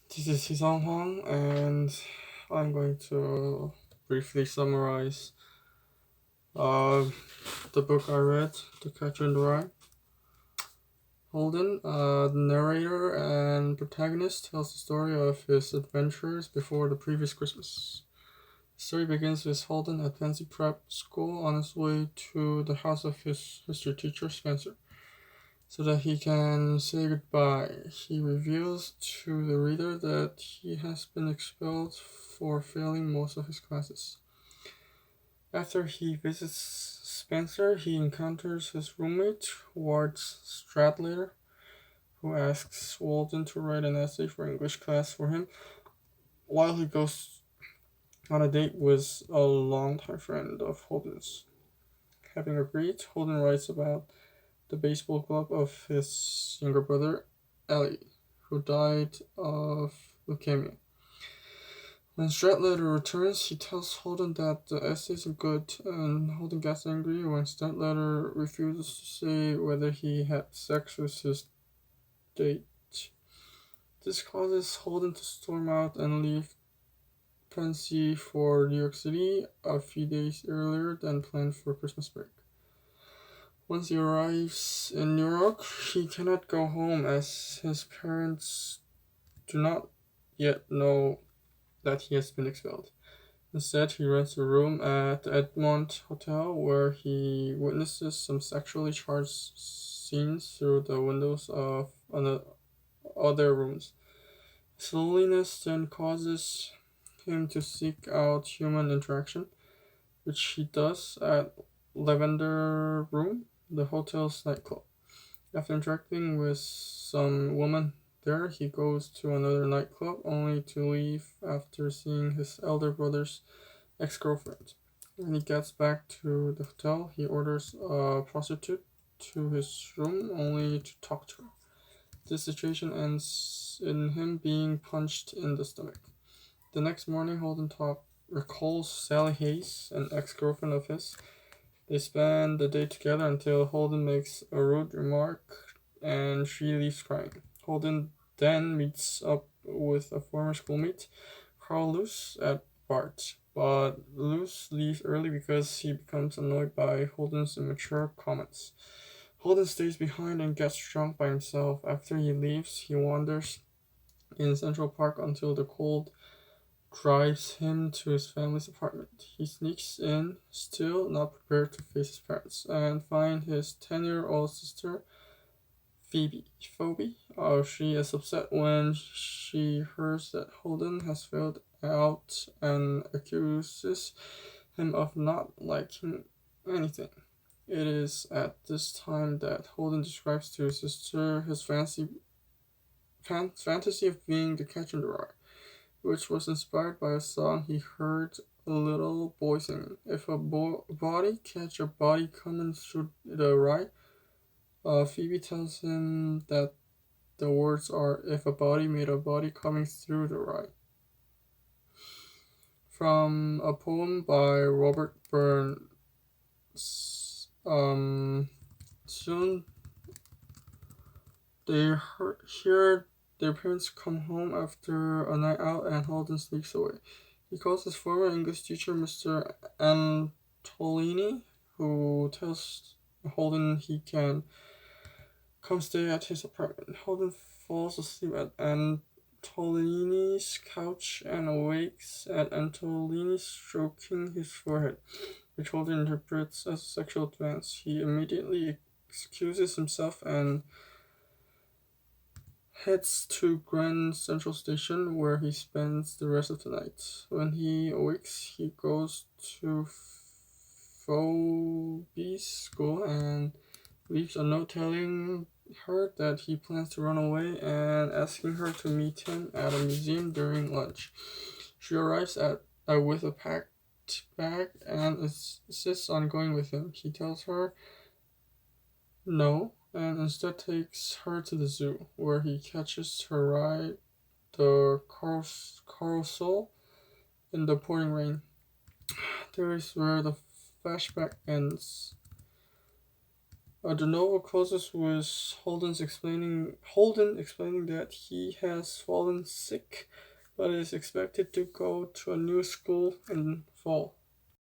This is Heesung Hwang, and I'm going to briefly summarize uh, the book I read, The Catcher in the Rye. Holden, the narrator and protagonist, tells the story of his adventures before the previous Christmas. The story begins with Holden at Fancy Prep School on his way to the house of his history teacher, Spencer, so that he can say goodbye. He reveals to the reader that he has been expelled for failing most of his classes. After he visits Spencer, he encounters his roommate, Ward Stradlater, who asks Walden to write an essay for English class for him while he goes on a date with a longtime friend of Holden's. Having agreed, Holden writes about the baseball club of his younger brother, Ellie, who died of leukemia. When Stradlater returns, he tells Holden that the essay isn't good, and Holden gets angry when Stradlater refuses to say whether he had sex with his date. This causes Holden to storm out and leave Pansy for New York City a few days earlier than planned for Christmas break. Once he arrives in New York, he cannot go home as his parents do not yet know that he has been expelled. Instead, he rents a room at the Edmond Hotel where he witnesses some sexually charged scenes through the windows of other rooms. His loneliness then causes him to seek out human interaction, which he does at Lavender Room, the hotel's nightclub. After interacting with some woman there, he goes to another nightclub only to leave after seeing his elder brother's ex-girlfriend. When he gets back to the hotel, he orders a prostitute to his room only to talk to her. This situation ends in him being punched in the stomach. The next morning, Holden recalls Sally Hayes, an ex-girlfriend of his. They spend the day together until Holden makes a rude remark and she leaves crying. Holden then meets up with a former schoolmate, Carl Luce, at Bart, but Luce leaves early because he becomes annoyed by Holden's immature comments. Holden stays behind and gets drunk by himself. After he leaves, he wanders in Central Park until the cold drives him to his family's apartment. He sneaks in, still not prepared to face his parents, and finds his 10-year-old sister, Phoebe. She is upset when she hears that Holden has failed out and accuses him of not liking anything. It is at this time that Holden describes to his sister his fantasy of being the catcher in the rye, which was inspired by a song he heard a little boy singing. If a body catch a body coming through the rye, Phoebe tells him that the words are "if a body made a body coming through the rye." From a poem by Robert Burns. Soon they hear their parents come home after a night out and Holden sneaks away. He calls his former English teacher, Mr. Antolini, who tells Holden he can come stay at his apartment. Holden falls asleep at Antolini's couch and awakes at Antolini stroking his forehead, which Holden interprets as a sexual advance. He immediately excuses himself and heads to Grand Central Station where he spends the rest of the night. When he awakes, he goes to Phoebe's school and leaves a note telling her that he plans to run away and asking her to meet him at a museum during lunch. She arrives with a packed bag and insists on going with him. He tells her no, and instead takes her to the zoo, where he catches her ride the carousel in the pouring rain. There is where the flashback ends. The novel closes with Holden explaining that he has fallen sick, but is expected to go to a new school in fall.